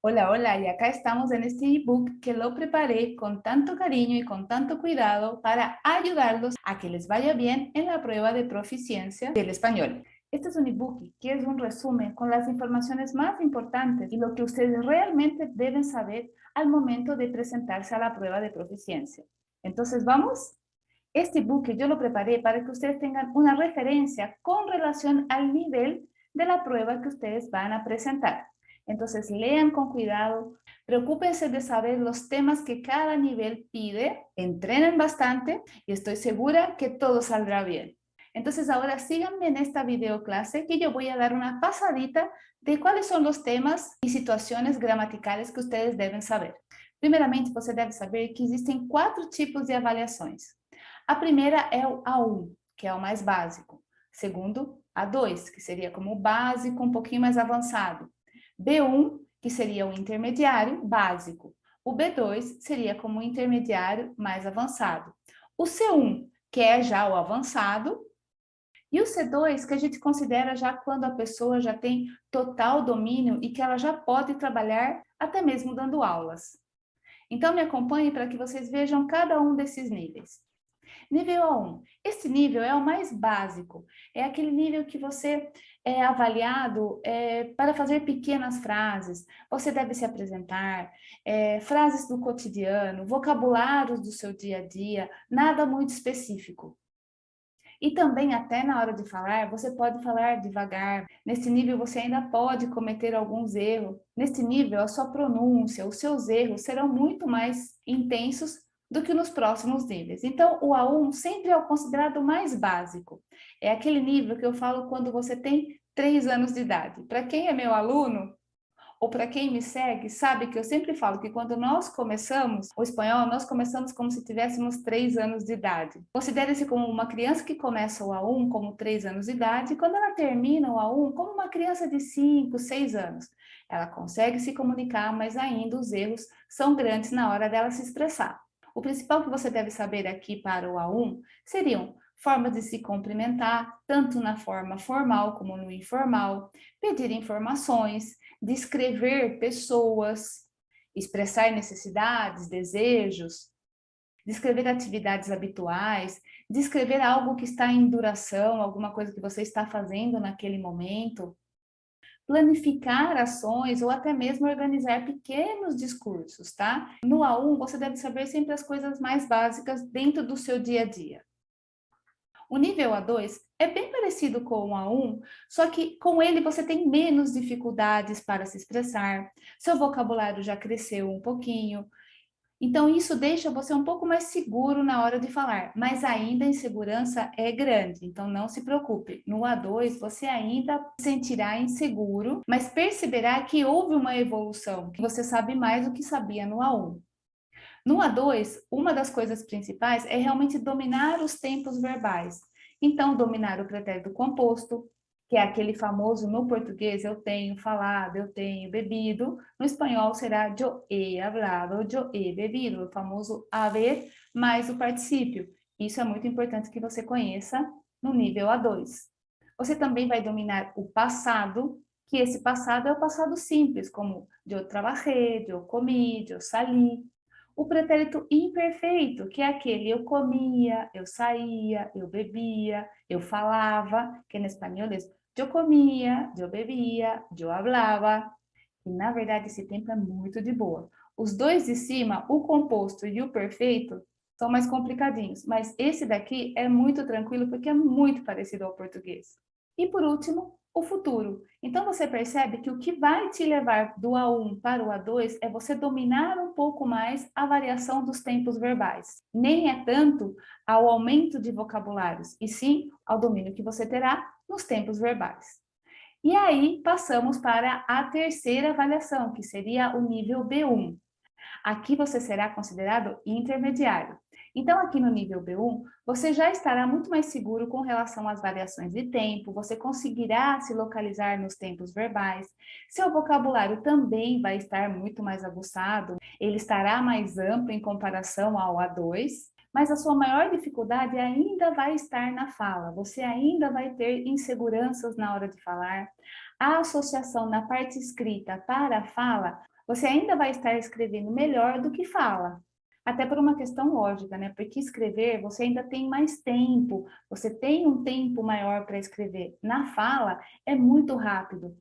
Hola, hola, y acá estamos en este ebook que lo preparé con tanto cariño y con tanto cuidado para ayudarlos a que les vaya bien en la prueba de proficiencia del español. Este es un ebook que es un resumen con las informaciones más importantes y lo que ustedes realmente deben saber al momento de presentarse a la prueba de proficiencia. Entonces, ¿vamos? Este ebook yo lo preparé para que ustedes tengan una referencia con relación al nivel de la prueba que ustedes van a presentar. Entonces, lean con cuidado, preocúpense de saber los temas que cada nivel pide, entrenen bastante y estoy segura que todo saldrá bien. Entonces, ahora síganme en esta videoclase que yo voy a dar una pasadita de cuáles son los temas y situaciones gramaticales que ustedes deben saber. Primeiramente, você deve saber que existem 4 tipos de avaliações. A primeira é o A1, que é o mais básico. Segundo, A2, que seria como o básico, um pouquinho mais avançado. B1, que seria o intermediário, básico. O B2 seria como o intermediário mais avançado. O C1, que é já o avançado. E o C2, que a gente considera já quando a pessoa já tem total domínio e que ela já pode trabalhar até mesmo dando aulas. Então, me acompanhe para que vocês vejam cada um desses níveis. Nível A1. Esse nível é o mais básico. É aquele nível que você é avaliado para fazer pequenas frases. Você deve se apresentar, frases do cotidiano, vocabulários do seu dia a dia, nada muito específico. E também, até na hora de falar, você pode falar devagar. Nesse nível, você ainda pode cometer alguns erros. Nesse nível, a sua pronúncia, os seus erros serão muito mais intensos do que nos próximos níveis. Então, o A1 sempre é o considerado mais básico. É aquele nível que eu falo quando você tem 3 anos de idade. Para quem é meu aluno, ou para quem me segue, sabe que eu sempre falo que quando nós começamos o espanhol, nós começamos como se tivéssemos 3 anos de idade. Considere-se como uma criança que começa o A1 como 3 anos de idade, e quando ela termina o A1 como uma criança de 5, 6 anos. Ela consegue se comunicar, mas ainda os erros são grandes na hora dela se expressar. O principal que você deve saber aqui para o A1 seriam formas de se cumprimentar, tanto na forma formal como no informal, pedir informações, descrever pessoas, expressar necessidades, desejos, descrever atividades habituais, descrever algo que está em duração, alguma coisa que você está fazendo naquele momento, planificar ações ou até mesmo organizar pequenos discursos, tá? No A1, você deve saber sempre as coisas mais básicas dentro do seu dia a dia. O nível A2 é bem parecido com o A1, só que com ele você tem menos dificuldades para se expressar, seu vocabulário já cresceu um pouquinho, então isso deixa você um pouco mais seguro na hora de falar, mas ainda a insegurança é grande, então não se preocupe. No A2 você ainda se sentirá inseguro, mas perceberá que houve uma evolução, que você sabe mais do que sabia no A1. No A2, uma das coisas principais é realmente dominar os tempos verbais. Então, dominar o pretérito composto, que é aquele famoso no português, eu tenho falado, eu tenho bebido. No espanhol será yo he hablado, yo he bebido, o famoso haver mais o particípio. Isso é muito importante que você conheça no nível A2. Você também vai dominar o passado, que esse passado é o passado simples, como eu trabalhei, eu comi, eu salí. O pretérito imperfeito, que é aquele eu comia, eu saía, eu bebia, eu falava, que em espanhol é eu comia, eu bebia, eu hablava. E, na verdade, esse tempo é muito de boa. Os dois de cima, o composto e o perfeito, são mais complicadinhos, mas esse daqui é muito tranquilo porque é muito parecido ao português. E, por último, o futuro. Então, você percebe que o que vai te levar do A1 para o A2 é você dominar um pouco mais a variação dos tempos verbais. Nem é tanto ao aumento de vocabulários, e sim ao domínio que você terá nos tempos verbais. E aí, passamos para a terceira avaliação, que seria o nível B1. Aqui você será considerado intermediário. Então, aqui no nível B1, você já estará muito mais seguro com relação às variações de tempo, você conseguirá se localizar nos tempos verbais, seu vocabulário também vai estar muito mais aguçado, ele estará mais amplo em comparação ao A2, mas a sua maior dificuldade ainda vai estar na fala, você ainda vai ter inseguranças na hora de falar, A associação na parte escrita para a fala, você ainda vai estar escrevendo melhor do que fala. Até por uma questão lógica, né? Porque escrever, você ainda tem mais tempo, você tem um tempo maior para escrever. Na fala, é muito rápido.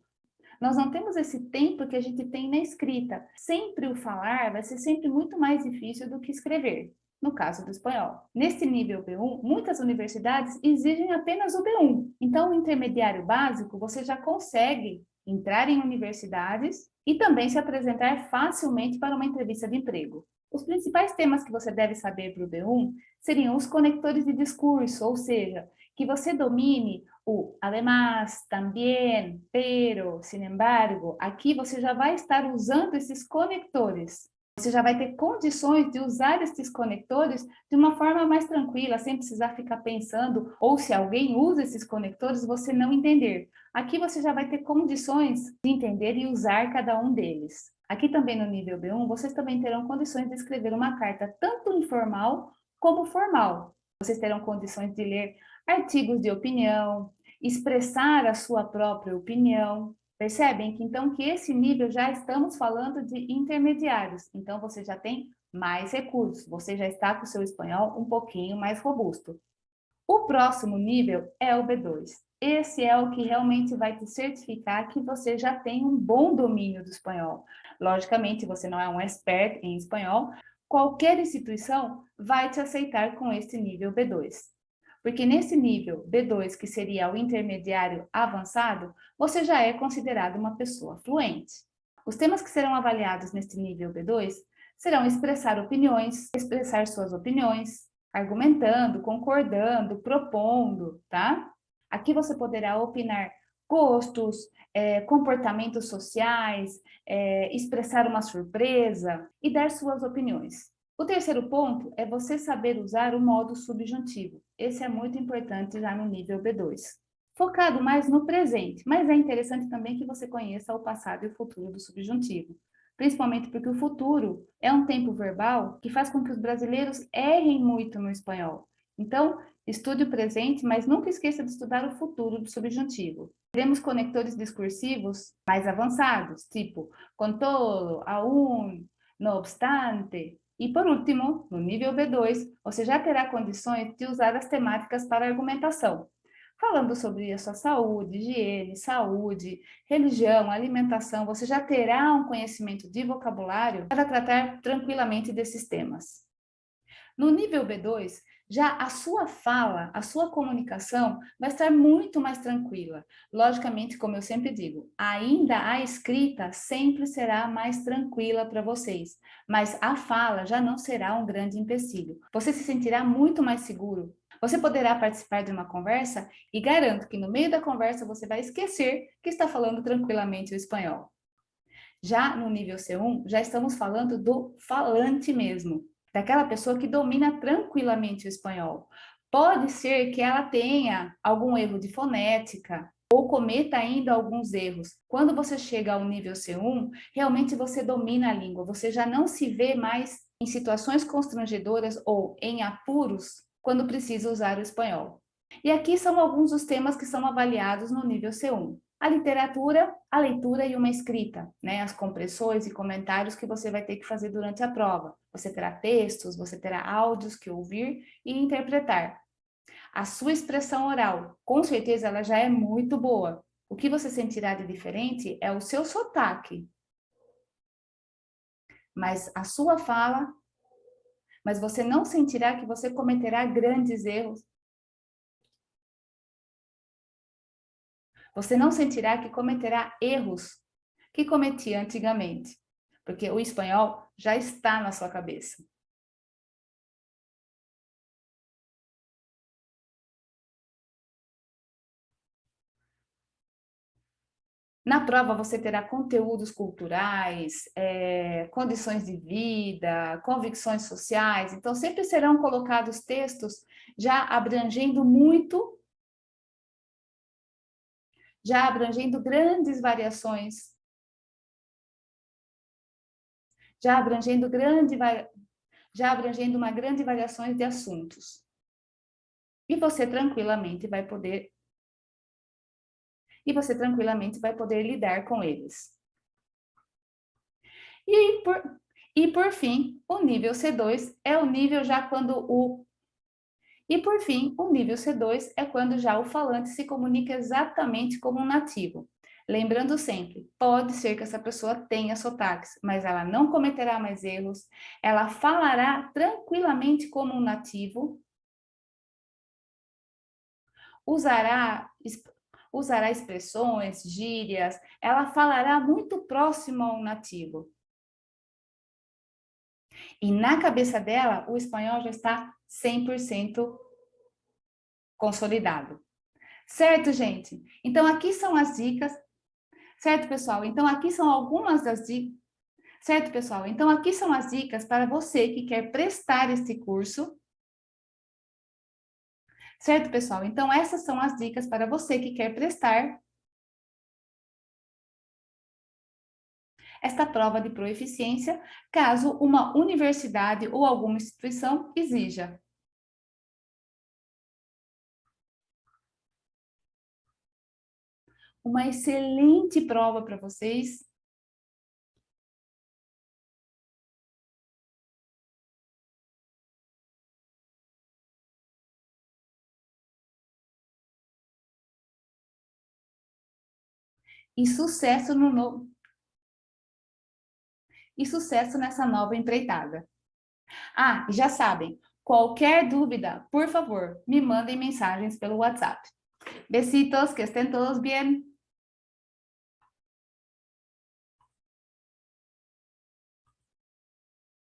Nós não temos esse tempo que a gente tem na escrita. Sempre o falar vai ser sempre muito mais difícil do que escrever, no caso do espanhol. Nesse nível B1, muitas universidades exigem apenas o B1. Então, o intermediário básico, você já consegue entrar em universidades e também se apresentar facilmente para uma entrevista de emprego. Os principais temas que você deve saber para o B1 seriam os conectores de discurso, ou seja, que você domine o además, también, pero, sin embargo. Aqui você já vai estar usando esses conectores. Você já vai ter condições de usar esses conectores de uma forma mais tranquila, sem precisar ficar pensando, ou se alguém usa esses conectores, você não entender. Aqui você já vai ter condições de entender e usar cada um deles. Aqui também no nível B1, vocês também terão condições de escrever uma carta tanto informal como formal. Vocês terão condições de ler artigos de opinião, expressar a sua própria opinião. Percebem que então que esse nível já estamos falando de intermediários. Então você já tem mais recursos, você já está com o seu espanhol um pouquinho mais robusto. O próximo nível é o B2. Esse é o que realmente vai te certificar que você já tem um bom domínio do espanhol. Logicamente, você não é um expert em espanhol, qualquer instituição vai te aceitar com esse nível B2. Porque nesse nível B2, que seria o intermediário avançado, você já é considerado uma pessoa fluente. Os temas que serão avaliados neste nível B2 serão expressar opiniões, expressar suas opiniões, argumentando, concordando, propondo, tá? Aqui você poderá opinar gostos, comportamentos sociais, expressar uma surpresa e dar suas opiniões. O terceiro ponto é você saber usar o modo subjuntivo. Esse é muito importante já no nível B2. Focado mais no presente, mas é interessante também que você conheça o passado e o futuro do subjuntivo. Principalmente porque o futuro é um tempo verbal que faz com que os brasileiros errem muito no espanhol. Então, estude o presente, mas nunca esqueça de estudar o futuro do subjuntivo. Teremos conectores discursivos mais avançados, tipo con todo, aún, no obstante. E por último, no nível B2, você já terá condições de usar as temáticas para argumentação, falando sobre a sua saúde, higiene, saúde, religião, alimentação. Você já terá um conhecimento de vocabulário para tratar tranquilamente desses temas. No nível B2, já a sua fala, a sua comunicação vai estar muito mais tranquila. Logicamente, como eu sempre digo, ainda a escrita sempre será mais tranquila para vocês, mas a fala já não será um grande empecilho. Você se sentirá muito mais seguro. Você poderá participar de uma conversa e garanto que no meio da conversa você vai esquecer que está falando tranquilamente o espanhol. Já no nível C1, já estamos falando do falante mesmo, daquela pessoa que domina tranquilamente o espanhol. Pode ser que ela tenha algum erro de fonética ou cometa ainda alguns erros. Quando você chega ao nível C1, realmente você domina a língua, você já não se vê mais em situações constrangedoras ou em apuros quando precisa usar o espanhol. E aqui são alguns dos temas que são avaliados no nível C1. A literatura, a leitura e uma escrita, né? As compressões e comentários que você vai ter que fazer durante a prova. Você terá textos, você terá áudios que ouvir e interpretar. A sua expressão oral, com certeza ela já é muito boa. O que você sentirá de diferente é o seu sotaque. Mas a sua fala, mas você não sentirá que você cometerá grandes erros. Você não sentirá que cometerá erros que cometia antigamente, porque o espanhol já está na sua cabeça. Na prova você terá conteúdos culturais, condições de vida, convicções sociais, então sempre serão colocados textos já abrangendo muito, já abrangendo grandes variações, já abrangendo já abrangendo uma grande variações de assuntos. E você tranquilamente vai poder e você tranquilamente vai poder lidar com eles. E por fim, o nível C2 é o nível já quando o... E por fim, o nível C2 é quando já o falante se comunica exatamente como um nativo. Lembrando sempre, pode ser que essa pessoa tenha sotaques, mas ela não cometerá mais erros, ela falará tranquilamente como um nativo, usará, usará expressões, gírias, ela falará muito próximo a um nativo. E na cabeça dela, o espanhol já está 100% consolidado. Certo, gente? Então, aqui são as dicas. Certo, pessoal? Então, aqui são algumas das dicas. Certo, pessoal? Então, aqui são as dicas para você que quer prestar este curso. Certo, pessoal? Então, essas são as dicas para você que quer prestar esta prova de proeficiência, caso uma universidade ou alguma instituição exija. Uma excelente prova para vocês. E sucesso no novo... E sucesso nessa nova empreitada. Ah, já sabem, qualquer dúvida, por favor, me mandem mensagens pelo WhatsApp. Besitos, que estén todos bien.